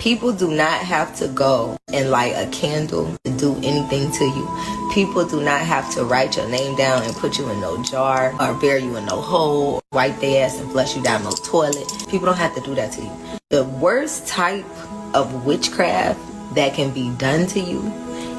People do not have to go and light a candle to do anything to you. People do not have to write your name down and put you in no jar or bury you in no hole, wipe their ass and flush you down no toilet. People don't have to do that to you. The worst type of witchcraft that can be done to you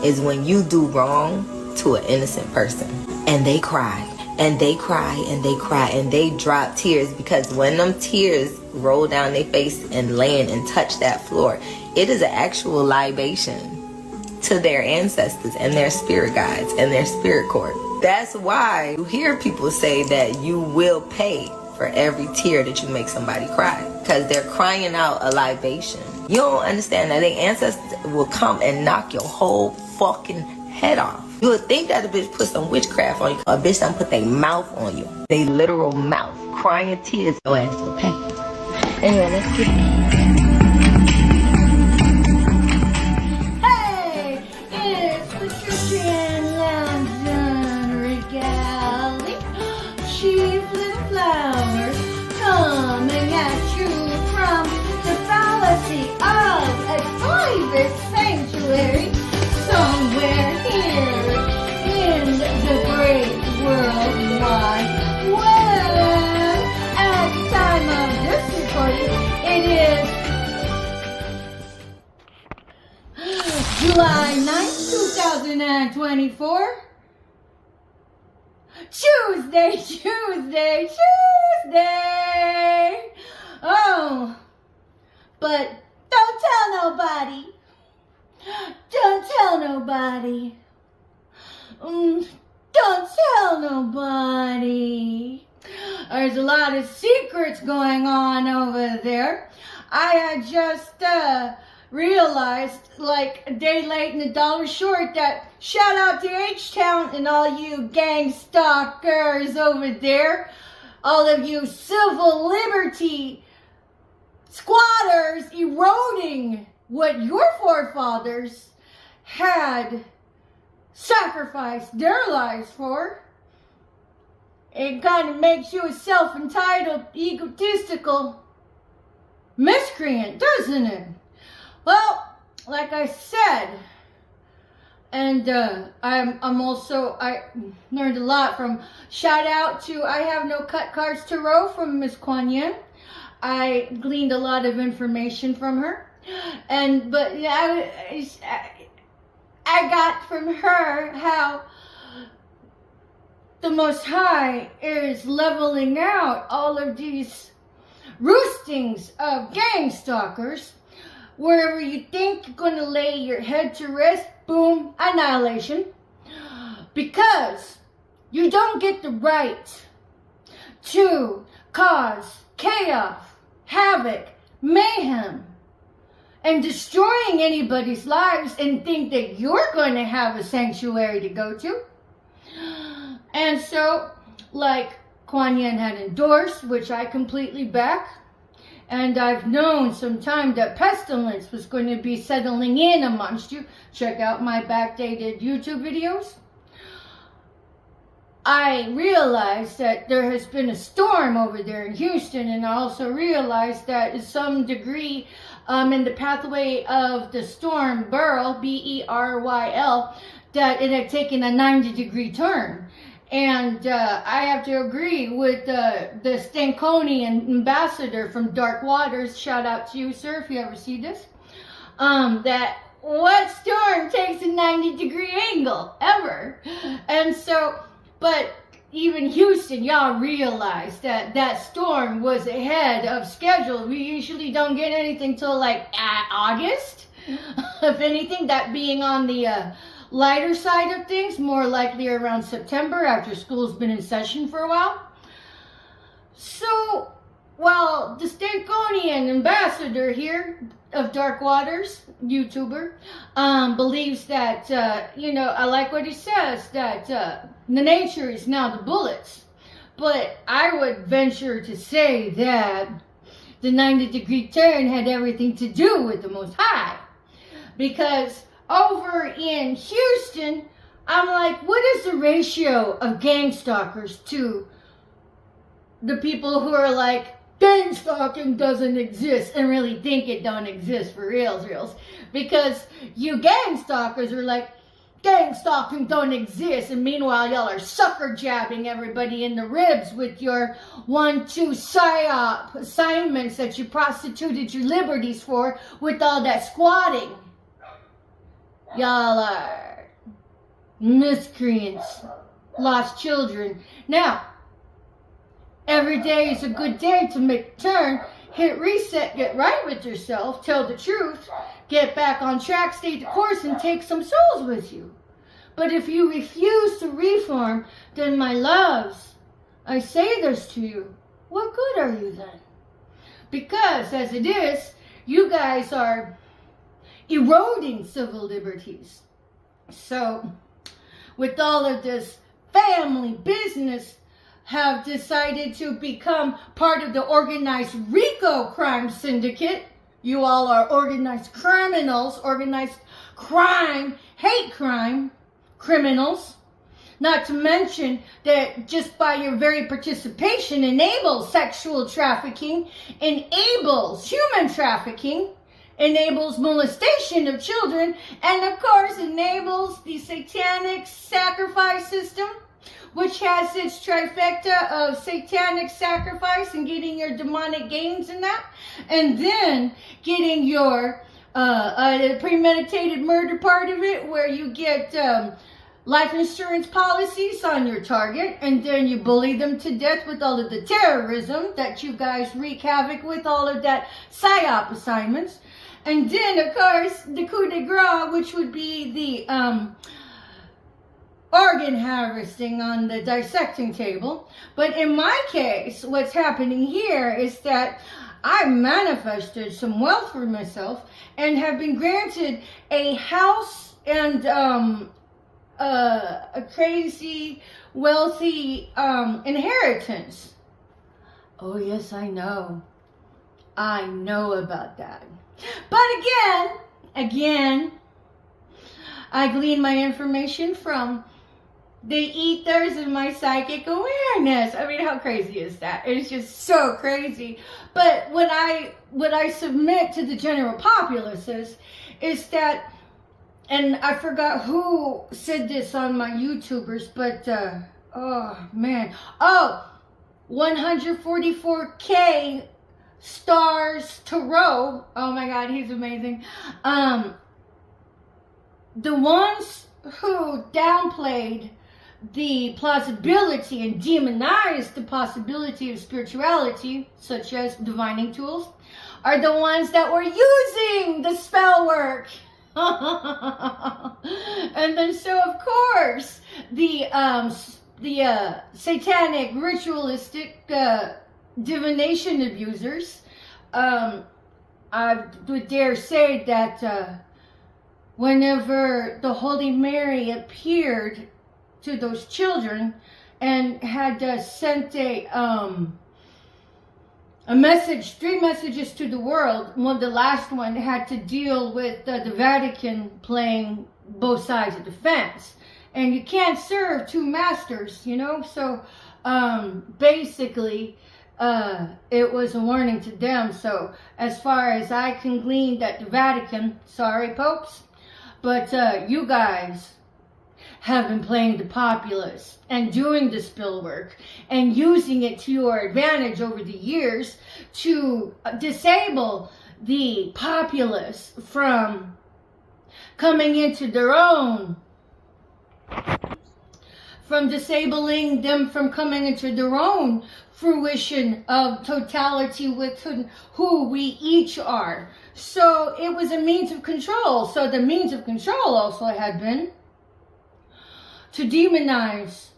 is when you do wrong to an innocent person and they cry and they cry and they cry and they drop tears, because when them tears roll down their face and land and touch that floor, it is an actual libation to their ancestors and their spirit guides and their spirit court. That's why you hear people say that you will pay for every tear that you make somebody cry, because they're crying out a libation. You don't understand that their ancestors will come and knock your whole fucking head off. You would think that a bitch put some witchcraft on you. A bitch done put their mouth on you. They literal mouth. Crying tears. Your ass will pay. Anyway, let's get it. Hey, it's Patricia and Lounge Regalia. Chief Little Flowers coming at you from the fallacy of a private sanctuary somewhere here in the great world wide web. At the time of this recording, it is July 9th, 2024. Tuesday. Oh, but don't tell nobody. Don't tell nobody. Don't tell nobody. There's a lot of secrets going on over there. I had just realized, like a day late and a dollar short, that shout out to H-Town and all you gang stalkers over there. All of you civil liberty squatters eroding what your forefathers had sacrificed their lives for. It kind of makes you a self-entitled, egotistical miscreant, doesn't it? Well, like I said, and I learned a lot from, shout out to I Have No Cut Cards to Row from Miss Kuan Yin. I gleaned a lot of information from her. But I got from her how the Most High is leveling out all of these roostings of gang stalkers. Wherever you think you're going to lay your head to rest, boom, annihilation. Because you don't get the right to cause chaos, havoc, mayhem, and destroying anybody's lives and think that you're going to have a sanctuary to go to. And so, like Kuan Yin had endorsed, which I completely back, and I've known some time that pestilence was going to be settling in amongst you. Check out my backdated YouTube videos. I realized that there has been a storm over there in Houston, and I also realized that to some degree in the pathway of the storm Beryl, B-E-R-Y-L, that it had taken a 90-degree turn. And I have to agree with the Stankonian ambassador from Dark Waters. Shout out to you, sir, if you ever see this. That what storm takes a 90-degree angle ever? And so, but even Houston, y'all realize that that storm was ahead of schedule. We usually don't get anything till like August, if anything, that being on the lighter side of things, more likely around September after school's been in session for a while. So, while the Stankonian ambassador here of Dark Waters, YouTuber, believes that, I like what he says, that the nature is now the bullets. But I would venture to say that the 90-degree turn had everything to do with the Most High. Because over in Houston, I'm like, what is the ratio of gang stalkers to the people who are like gang stalking doesn't exist, and really think it don't exist for reals. Because you gang stalkers are like, gang stalking don't exist, and meanwhile y'all are sucker jabbing everybody in the ribs with your 1-2 psyop assignments that you prostituted your liberties for with all that squatting. Y'all are miscreants, lost children. Now, every day is a good day to make a turn, hit reset, get right with yourself, tell the truth, get back on track, stay the course, and take some souls with you. But if you refuse to reform, then my loves, I say this to you, what good are you then? Because as it is, you guys are eroding civil liberties. So, with all of this family business, have decided to become part of the organized RICO crime syndicate. You all are organized criminals, organized crime, hate crime criminals. Not to mention that just by your very participation enables sexual trafficking, enables human trafficking, enables molestation of children, and of course enables the satanic sacrifice system, which has its trifecta of satanic sacrifice and getting your demonic gains in that, and then getting your premeditated murder part of it, where you get life insurance policies on your target, and then you bully them to death with all of the terrorism that you guys wreak havoc with, all of that psyop assignments. And then, of course, the coup de grace, which would be the organ harvesting on the dissecting table. But in my case, what's happening here is that I manifested some wealth for myself and have been granted a house and a crazy, wealthy inheritance. Oh yes, I know. I know about that. But again, I glean my information from the ethers of my psychic awareness. I mean, how crazy is that? It's just so crazy. But what I submit to the general populace is that, and I forgot who said this on my YouTubers, but oh man, 144K stars Tarot. Oh my God, he's amazing. The ones who downplayed the plausibility and demonized the possibility of spirituality, such as divining tools, are the ones that were using the spell work. And then so of course the satanic ritualistic divination abusers, I would dare say that whenever the Holy Mary appeared to those children and had sent a message, 3 messages to the world. The last one had to deal with the Vatican playing both sides of the fence. And you can't serve 2 masters, you know? So basically, it was a warning to them. So as far as I can glean, that the Vatican, sorry popes, but you guys have been playing the populace and doing the spill work and using it to your advantage over the years to disable the populace from coming into their own, from disabling them from coming into their own fruition of totality with who we each are. So it was a means of control. So the means of control also had been to demonize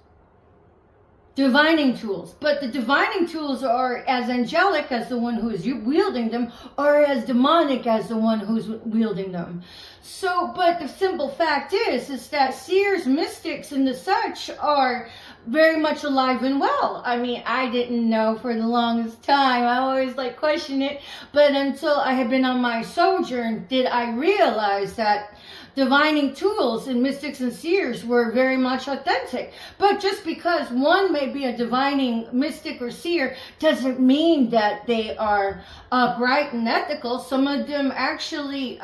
divining tools. But the divining tools are as angelic as the one who is wielding them, or as demonic as the one who's wielding them. So, but the simple fact is that seers, mystics, and the such are very much alive and well. I mean, I didn't know for the longest time. I always question it. But until I had been on my sojourn, did I realize that divining tools in mystics and seers were very much authentic. But just because one may be a divining mystic or seer doesn't mean that they are upright and ethical. Some of them actually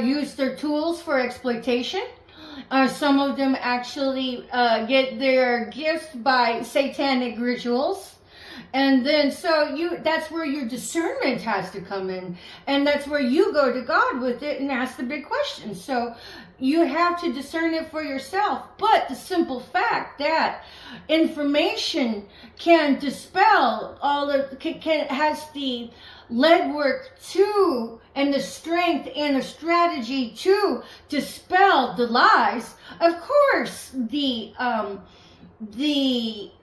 use their tools for exploitation. Some of them actually get their gifts by satanic rituals. And then that's where your discernment has to come in. And that's where you go to God with it and ask the big questions. So you have to discern it for yourself. But the simple fact that information can dispel has the legwork to, and the strength and the strategy to dispel the lies, of course the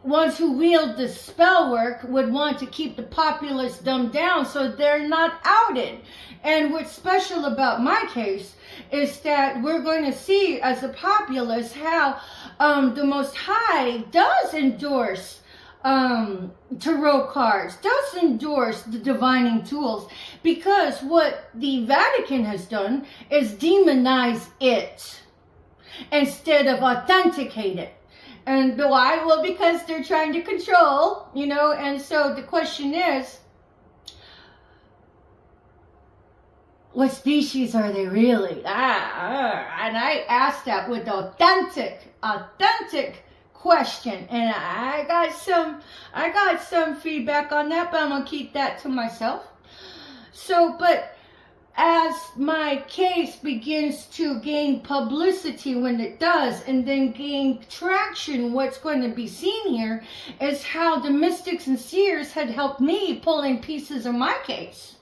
ones who wield the spell work would want to keep the populace dumbed down so they're not outed. And what's special about my case is that we're going to see as a populace how the Most High does endorse tarot cards, does endorse the divining tools, because what the Vatican has done is demonize it instead of authenticate it. And why? Well, because they're trying to control, and so the question is, what species are they really? And I asked that with authentic question, and I got some feedback on that, but I'm gonna keep that to myself. So, but as my case begins to gain publicity, when it does, and then gain traction, what's going to be seen here is how the mystics and seers had helped me pull in pieces of my case,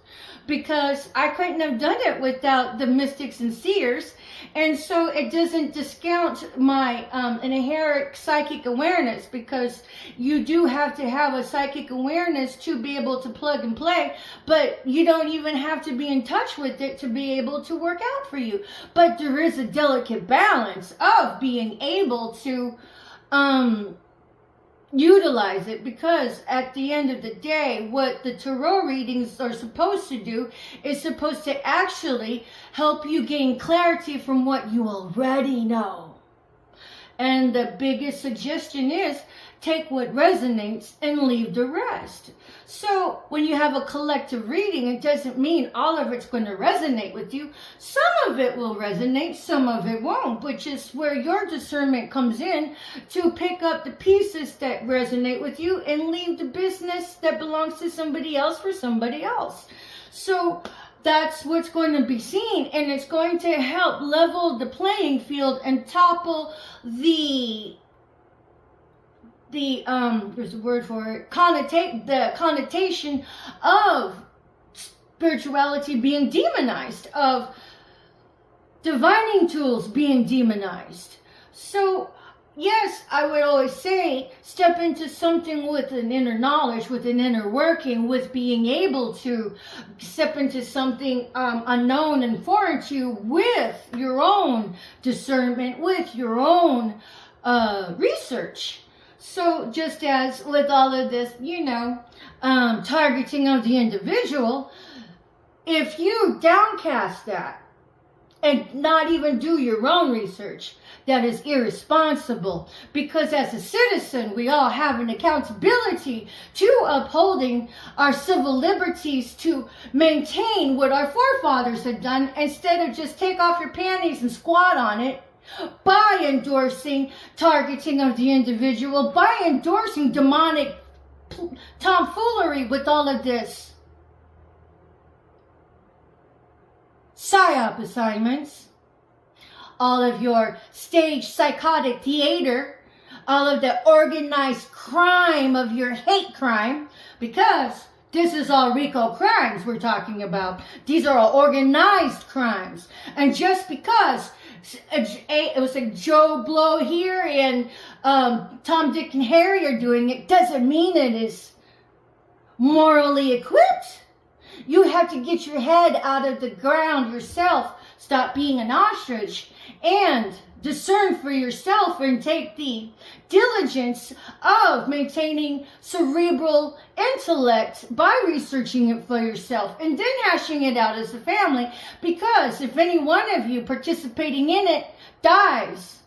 because I couldn't have done it without the mystics and seers. And so it doesn't discount my inherent psychic awareness, because you do have to have a psychic awareness to be able to plug and play, but you don't even have to be in touch with it to be able to work out for you. But there is a delicate balance of being able to utilize it, because at the end of the day, what the tarot readings are supposed to do is supposed to actually help you gain clarity from what you already know. And the biggest suggestion is take what resonates and leave the rest. So when you have a collective reading, it doesn't mean all of it's going to resonate with you. Some of it will resonate, some of it won't, which is where your discernment comes in to pick up the pieces that resonate with you and leave the business that belongs to somebody else for somebody else. So that's what's going to be seen, and it's going to help level the playing field and topple the there's a word for it, the connotation of spirituality being demonized, of divining tools being demonized. So yes, I would always say step into something with an inner knowledge, with an inner working, with being able to step into something unknown and foreign to you with your own discernment, with your own research. So just as with all of this, targeting of the individual, if you downcast that and not even do your own research, that is irresponsible, because as a citizen, we all have an accountability to upholding our civil liberties, to maintain what our forefathers had done, instead of just take off your panties and squat on it by endorsing targeting of the individual, by endorsing demonic tomfoolery with all of this psyop assignments, all of your stage psychotic theater, all of the organized crime of your hate crime, because this is all RICO crimes we're talking about. These are all organized crimes. And just because it was like Joe Blow here and Tom, Dick, and Harry are doing it, doesn't mean it is morally equipped. You have to get your head out of the ground yourself. Stop being an ostrich and discern for yourself and take the diligence of maintaining cerebral intellect by researching it for yourself and then hashing it out as a family. Because if any one of you participating in it dies,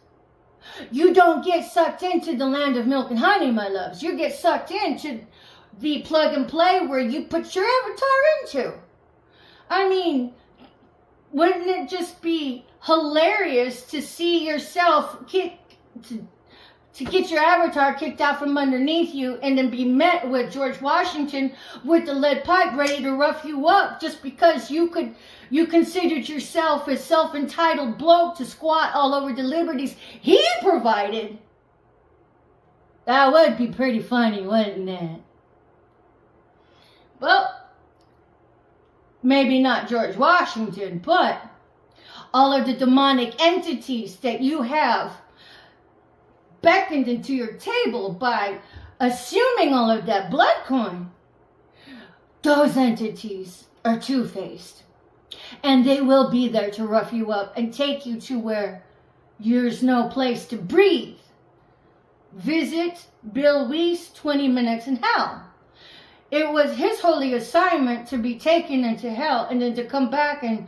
you don't get sucked into the land of milk and honey, my loves. You get sucked into the plug and play where you put your avatar into. I mean, wouldn't it just be hilarious to see yourself to get your avatar kicked out from underneath you and then be met with George Washington with the lead pipe ready to rough you up just because you considered yourself a self-entitled bloke to squat all over the liberties he provided? That would be pretty funny, wouldn't it? Well, maybe not George Washington, but all of the demonic entities that you have beckoned into your table by assuming all of that blood coin, those entities are two-faced. And they will be there to rough you up and take you to where there's no place to breathe. Visit Bill Weiss, 20 Minutes in Hell. It was his holy assignment to be taken into hell and then to come back and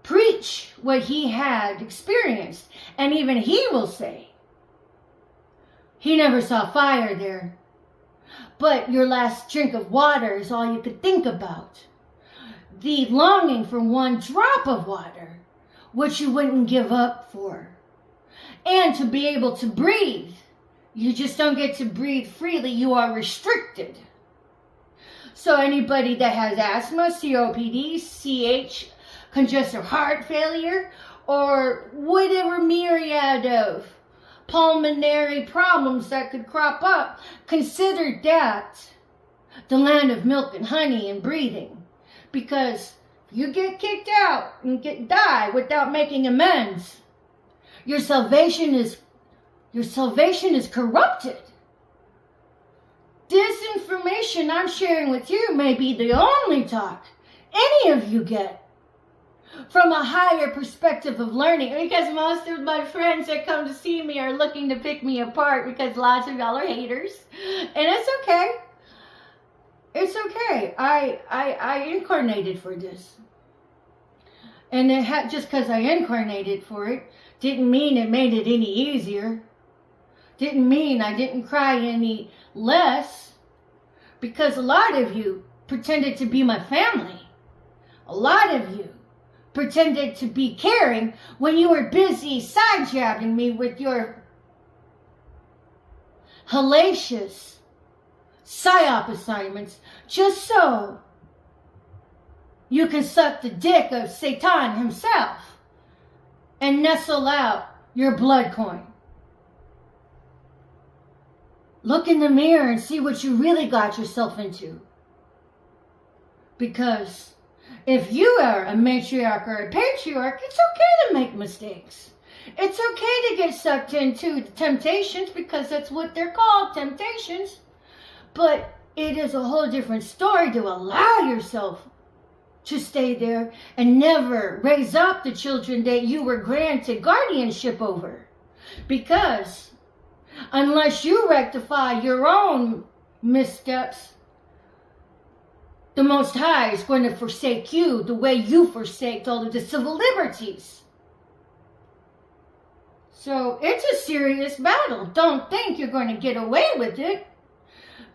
preach what he had experienced. And even he will say he never saw fire there. But your last drink of water is all you could think about. The longing for one drop of water, which you wouldn't give up for. And to be able to breathe. You just don't get to breathe freely. You are restricted. So anybody that has asthma, COPD, CH, congestive heart failure, or whatever myriad of pulmonary problems that could crop up, consider that the land of milk and honey and breathing. Because if you get kicked out and die without making amends, your salvation is corrupted. This information I'm sharing with you may be the only talk any of you get from a higher perspective of learning, because most of my friends that come to see me are looking to pick me apart because lots of y'all are haters. And it's okay. It's okay. I incarnated for this. And just because I incarnated for it didn't mean it made it any easier. Didn't mean I didn't cry any less, because a lot of you pretended to be my family. A lot of you pretended to be caring when you were busy side jabbing me with your hellacious psyop assignments, just so you can suck the dick of Satan himself and nestle out your blood coin. Look in the mirror and see what you really got yourself into. Because if you are a matriarch or a patriarch, it's okay to make mistakes. It's okay to get sucked into the temptations, because that's what they're called, temptations. But it is a whole different story to allow yourself to stay there and never raise up the children that you were granted guardianship over. Because unless you rectify your own missteps, the Most High is going to forsake you the way you forsaked all of the civil liberties. So it's a serious battle. Don't think you're going to get away with it,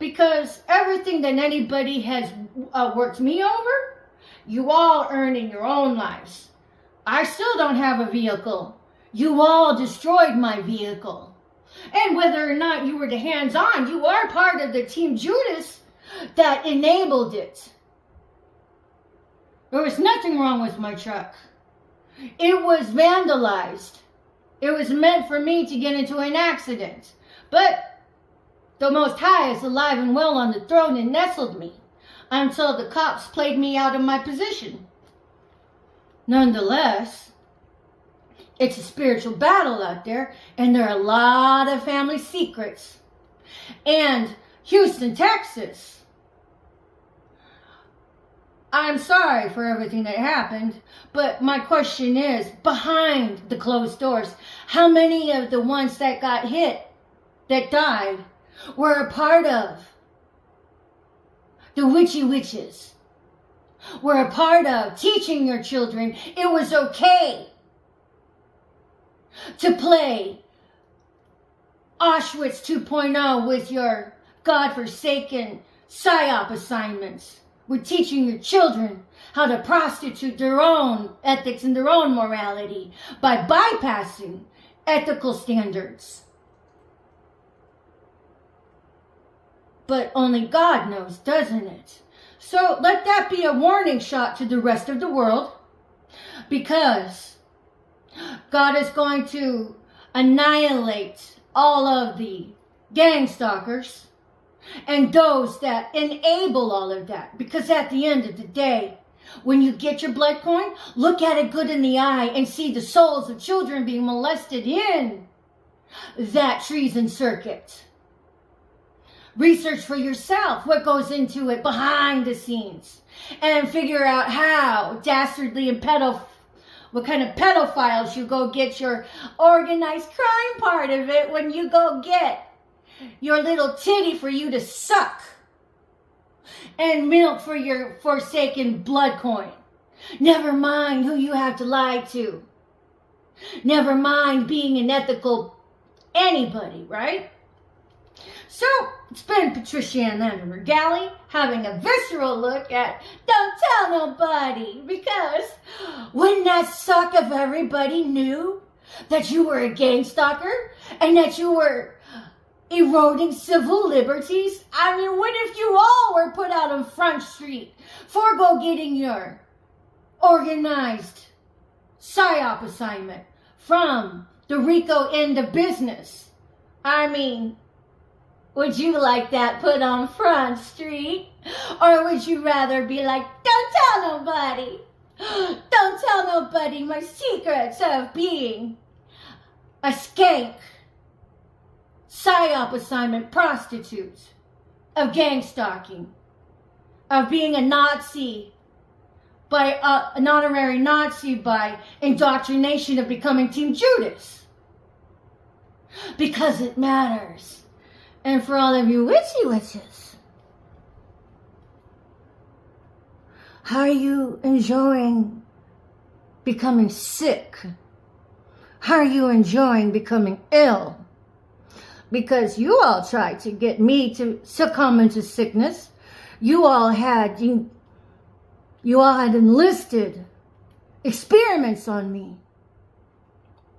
because everything that anybody has worked me over, you all earn in your own lives. I still don't have a vehicle. You all destroyed my vehicle. And whether or not you were the hands-on, you are part of the Team Judas that enabled it. There was nothing wrong with my truck. It was vandalized. It was meant for me to get into an accident. But the Most High is alive and well on the throne and nestled me until the cops played me out of my position. Nonetheless, it's a spiritual battle out there, and there are a lot of family secrets. And Houston, Texas, I'm sorry for everything that happened, but my question is, behind the closed doors, how many of the ones that got hit, that died, were a part of the witchy witches? Were a part of teaching your children it was okay to play Auschwitz 2.0 with your godforsaken PSYOP assignments. We're teaching your children how to prostitute their own ethics and their own morality by bypassing ethical standards. But only God knows, doesn't it? So let that be a warning shot to the rest of the world, because God is going to annihilate all of the gang stalkers and those that enable all of that. Because at the end of the day, when you get your blood coin, look at it good in the eye and see the souls of children being molested in that treason circuit. Research for yourself what goes into it behind the scenes, and figure out how dastardly and what kind of pedophiles you go get your organized crime part of it when you go get your little titty for you to suck and milk for your forsaken blood coin. Never mind who you have to lie to. Never mind being an ethical anybody, right? So, it's been Patricia Ann Lander Galley having a visceral look at Don't Tell Nobody, because wouldn't that suck if everybody knew that you were a gang stalker and that you were eroding civil liberties? I mean, what if you all were put out on Front Street for getting your organized PSYOP assignment from the RICO end of business? I mean, would you like that put on Front Street? Or would you rather be like, don't tell nobody. Don't tell nobody my secrets of being a skank, PSYOP assignment prostitute, of gang stalking, of being a Nazi, by an honorary Nazi by indoctrination of becoming Team Judas. Because it matters. And for all of you witchy witches, how are you enjoying becoming sick? How are you enjoying becoming ill? Because you all tried to get me to succumb into sickness. You all had enlisted experiments on me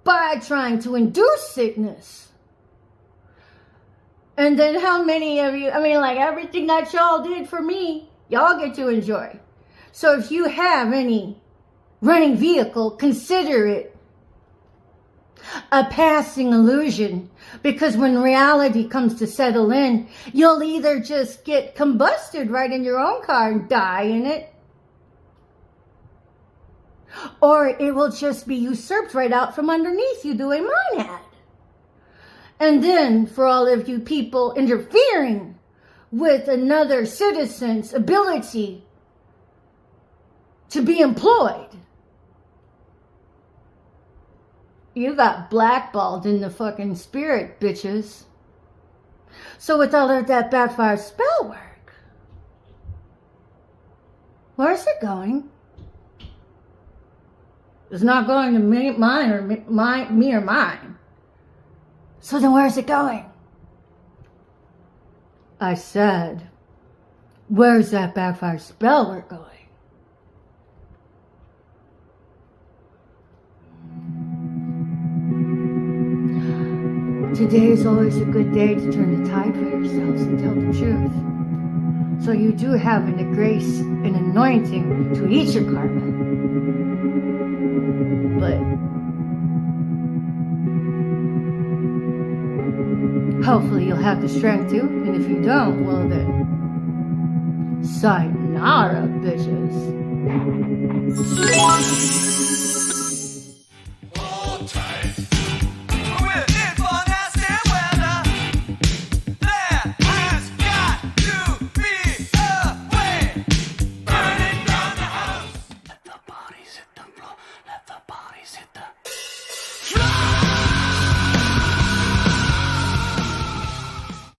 by trying to induce sickness. And then how many of you, everything that y'all did for me, y'all get to enjoy. So if you have any running vehicle, consider it a passing illusion. Because when reality comes to settle in, you'll either just get combusted right in your own car and die in it, or it will just be usurped right out from underneath you the way mine had. And then, for all of you people interfering with another citizen's ability to be employed, you got blackballed in the fucking spirit, bitches. So with all of that backfire spell work, where's it going? It's not going to me or mine. So then where's it going? I said, where's that backfire spell work going? Today is always a good day to turn the tide for yourselves and tell the truth. So you do have a grace and anointing to eat your karma. But hopefully you'll have the strength to. And if you don't, well then, sayonara, bitches.